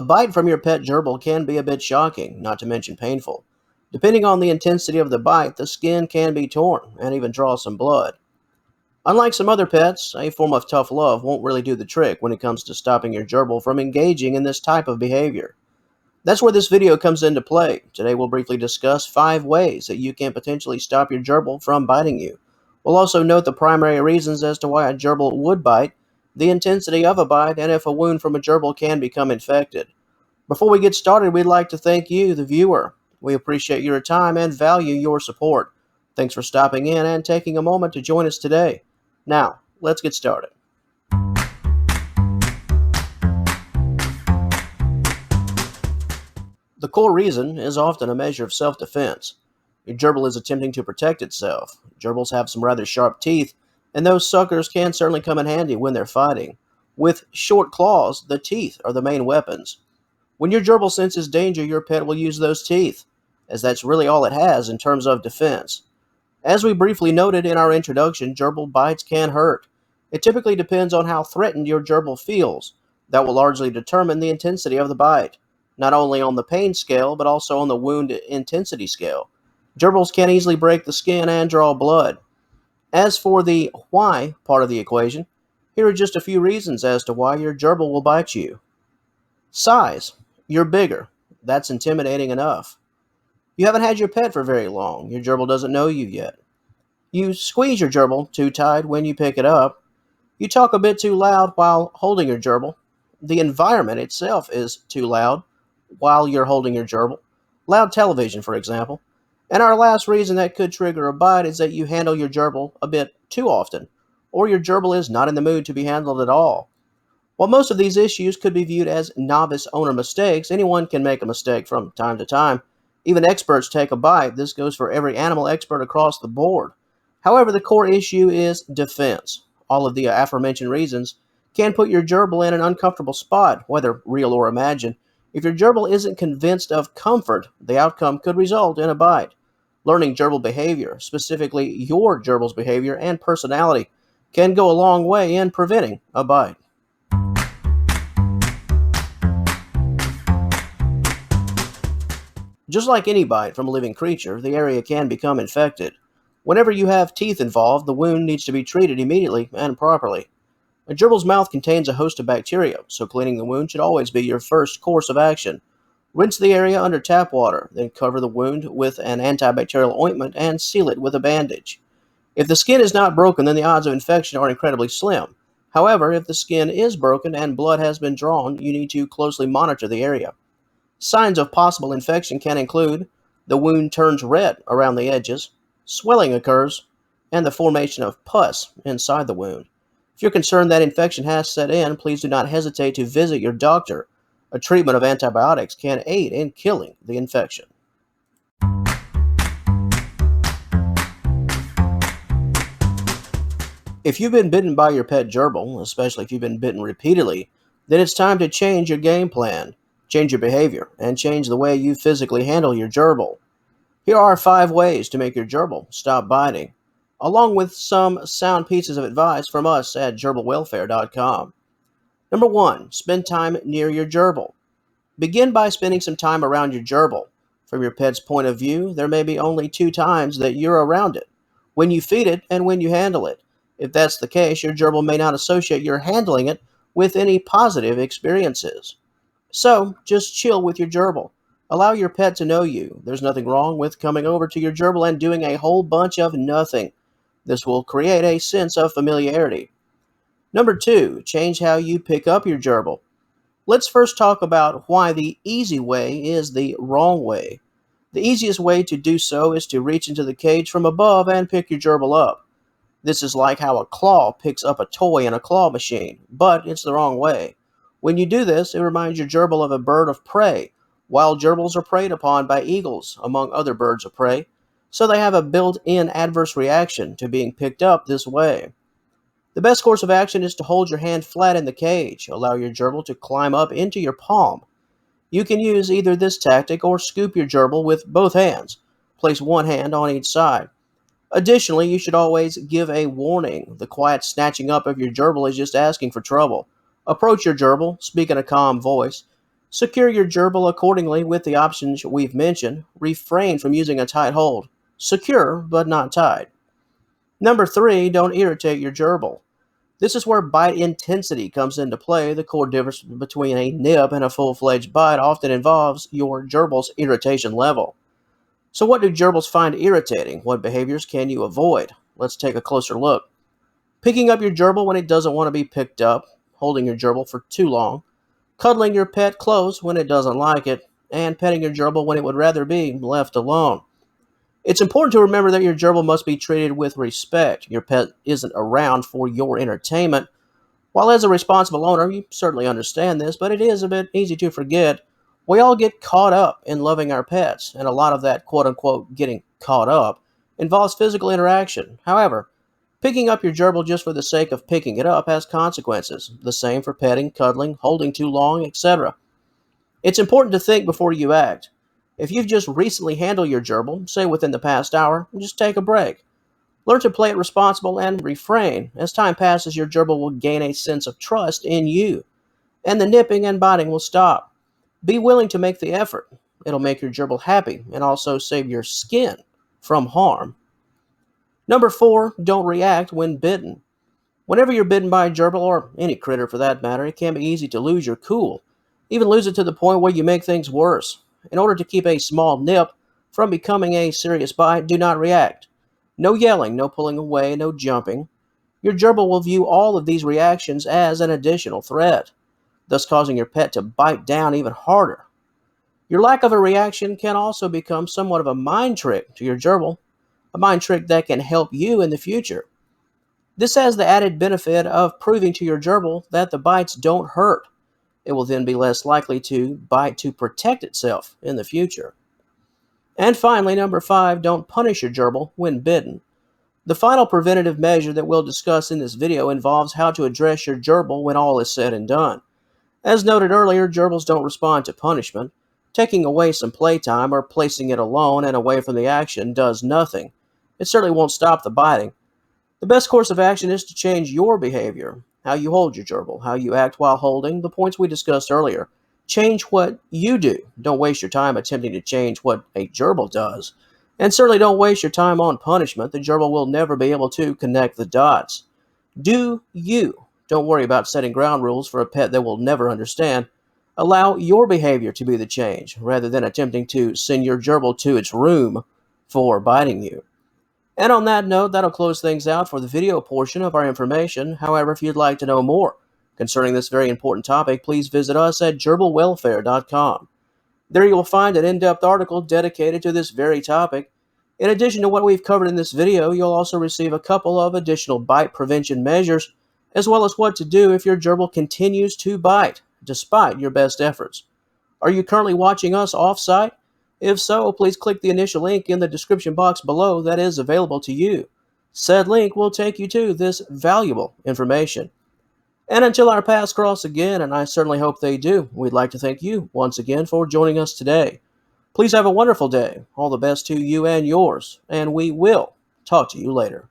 bite from your pet gerbil can be a bit shocking, not to mention painful. Depending on the intensity of the bite, the skin can be torn and even draw some blood. Unlike some other pets, a form of tough love won't really do the trick when it comes to stopping your gerbil from engaging in this type of behavior. That's where this video comes into play. Today we'll briefly discuss 5 ways that you can potentially stop your gerbil from biting you. We'll also note the primary reasons as to why a gerbil would bite, the intensity of a bite, and if a wound from a gerbil can become infected. Before we get started, we'd like to thank you, the viewer. We appreciate your time and value your support. Thanks for stopping in and taking a moment to join us today. Now, let's get started. The core reason is often a measure of self-defense. Your gerbil is attempting to protect itself. Gerbils have some rather sharp teeth, and those suckers can certainly come in handy when they're fighting. With short claws, the teeth are the main weapons. When your gerbil senses danger, your pet will use those teeth, as that's really all it has in terms of defense. As we briefly noted in our introduction, gerbil bites can hurt. It typically depends on how threatened your gerbil feels. That will largely determine the intensity of the bite, not only on the pain scale, but also on the wound intensity scale. Gerbils can easily break the skin and draw blood. As for the why part of the equation, here are just a few reasons as to why your gerbil will bite you. Size. You're bigger. That's intimidating enough. You haven't had your pet for very long. Your gerbil doesn't know you yet. You squeeze your gerbil too tight when you pick it up. You talk a bit too loud while holding your gerbil. The environment itself is too loud while you're holding your gerbil. Loud television, for example. And our last reason that could trigger a bite is that you handle your gerbil a bit too often, or your gerbil is not in the mood to be handled at all. While most of these issues could be viewed as novice owner mistakes, anyone can make a mistake from time to time. Even experts take a bite. This goes for every animal expert across the board. However, the core issue is defense. All of the aforementioned reasons can put your gerbil in an uncomfortable spot, whether real or imagined. If your gerbil isn't convinced of comfort, the outcome could result in a bite. Learning gerbil behavior, specifically your gerbil's behavior and personality, can go a long way in preventing a bite. Just like any bite from a living creature, the area can become infected. Whenever you have teeth involved, the wound needs to be treated immediately and properly. A gerbil's mouth contains a host of bacteria, so cleaning the wound should always be your first course of action. Rinse the area under tap water, then cover the wound with an antibacterial ointment and seal it with a bandage. If the skin is not broken, then the odds of infection are incredibly slim. However, if the skin is broken and blood has been drawn, you need to closely monitor the area. Signs of possible infection can include the wound turns red around the edges, swelling occurs, and the formation of pus inside the wound. If you're concerned that infection has set in, please do not hesitate to visit your doctor. A treatment of antibiotics can aid in killing the infection. If you've been bitten by your pet gerbil, especially if you've been bitten repeatedly, then it's time to change your game plan, change your behavior, and change the way you physically handle your gerbil. Here are 5 ways to make your gerbil stop biting, along with some sound pieces of advice from us at gerbilwelfare.com. Number 1. Spend time near your gerbil. Begin by spending some time around your gerbil. From your pet's point of view, there may be only 2 times that you're around it, when you feed it and when you handle it. If that's the case, your gerbil may not associate your handling it with any positive experiences. So, just chill with your gerbil. Allow your pet to know you. There's nothing wrong with coming over to your gerbil and doing a whole bunch of nothing. This will create a sense of familiarity. Number 2, change how you pick up your gerbil. Let's first talk about why the easy way is the wrong way. The easiest way to do so is to reach into the cage from above and pick your gerbil up. This is like how a claw picks up a toy in a claw machine, but it's the wrong way. When you do this, it reminds your gerbil of a bird of prey. Wild gerbils are preyed upon by eagles, among other birds of prey, so they have a built-in adverse reaction to being picked up this way. The best course of action is to hold your hand flat in the cage. Allow your gerbil to climb up into your palm. You can use either this tactic or scoop your gerbil with both hands. Place one hand on each side. Additionally, you should always give a warning. The quiet snatching up of your gerbil is just asking for trouble. Approach your gerbil, speak in a calm voice. Secure your gerbil accordingly with the options we've mentioned. Refrain from using a tight hold. Secure, but not tight. Number 3, don't irritate your gerbil. This is where bite intensity comes into play. The core difference between a nip and a full-fledged bite often involves your gerbil's irritation level. So what do gerbils find irritating? What behaviors can you avoid? Let's take a closer look. Picking up your gerbil when it doesn't want to be picked up, holding your gerbil for too long, cuddling your pet close when it doesn't like it, and petting your gerbil when it would rather be left alone. It's important to remember that your gerbil must be treated with respect. Your pet isn't around for your entertainment. While as a responsible owner, you certainly understand this, but it is a bit easy to forget. We all get caught up in loving our pets, and a lot of that quote-unquote getting caught up involves physical interaction. However, picking up your gerbil just for the sake of picking it up has consequences. The same for petting, cuddling, holding too long, etc. It's important to think before you act. If you've just recently handled your gerbil, say within the past hour, just take a break. Learn to play it responsible and refrain. As time passes, your gerbil will gain a sense of trust in you, and the nipping and biting will stop. Be willing to make the effort. It'll make your gerbil happy and also save your skin from harm. Number 4, don't react when bitten. Whenever you're bitten by a gerbil, or any critter for that matter, it can be easy to lose your cool, even lose it to the point where you make things worse. In order to keep a small nip from becoming a serious bite, do not react. No yelling, no pulling away, no jumping. Your gerbil will view all of these reactions as an additional threat, thus causing your pet to bite down even harder. Your lack of a reaction can also become somewhat of a mind trick to your gerbil, a mind trick that can help you in the future. This has the added benefit of proving to your gerbil that the bites don't hurt. It will then be less likely to bite to protect itself in the future. And finally, number 5, don't punish your gerbil when bitten. The final preventative measure that we'll discuss in this video involves how to address your gerbil when all is said and done. As noted earlier, gerbils don't respond to punishment. Taking away some playtime or placing it alone and away from the action does nothing. It certainly won't stop the biting. The best course of action is to change your behavior, how you hold your gerbil, how you act while holding, the points we discussed earlier. Change what you do. Don't waste your time attempting to change what a gerbil does. And certainly don't waste your time on punishment. The gerbil will never be able to connect the dots. Do you. Don't worry about setting ground rules for a pet that will never understand. Allow your behavior to be the change, rather than attempting to send your gerbil to its room for biting you. And on that note, that'll close things out for the video portion of our information. However, if you'd like to know more concerning this very important topic, please visit us at gerbilwelfare.com. There you will find an in-depth article dedicated to this very topic. In addition to what we've covered in this video, you'll also receive a couple of additional bite prevention measures, as well as what to do if your gerbil continues to bite, despite your best efforts. Are you currently watching us off-site? If so, please click the initial link in the description box below that is available to you. Said link will take you to this valuable information. And until our paths cross again, and I certainly hope they do, we'd like to thank you once again for joining us today. Please have a wonderful day. All the best to you and yours, and we will talk to you later.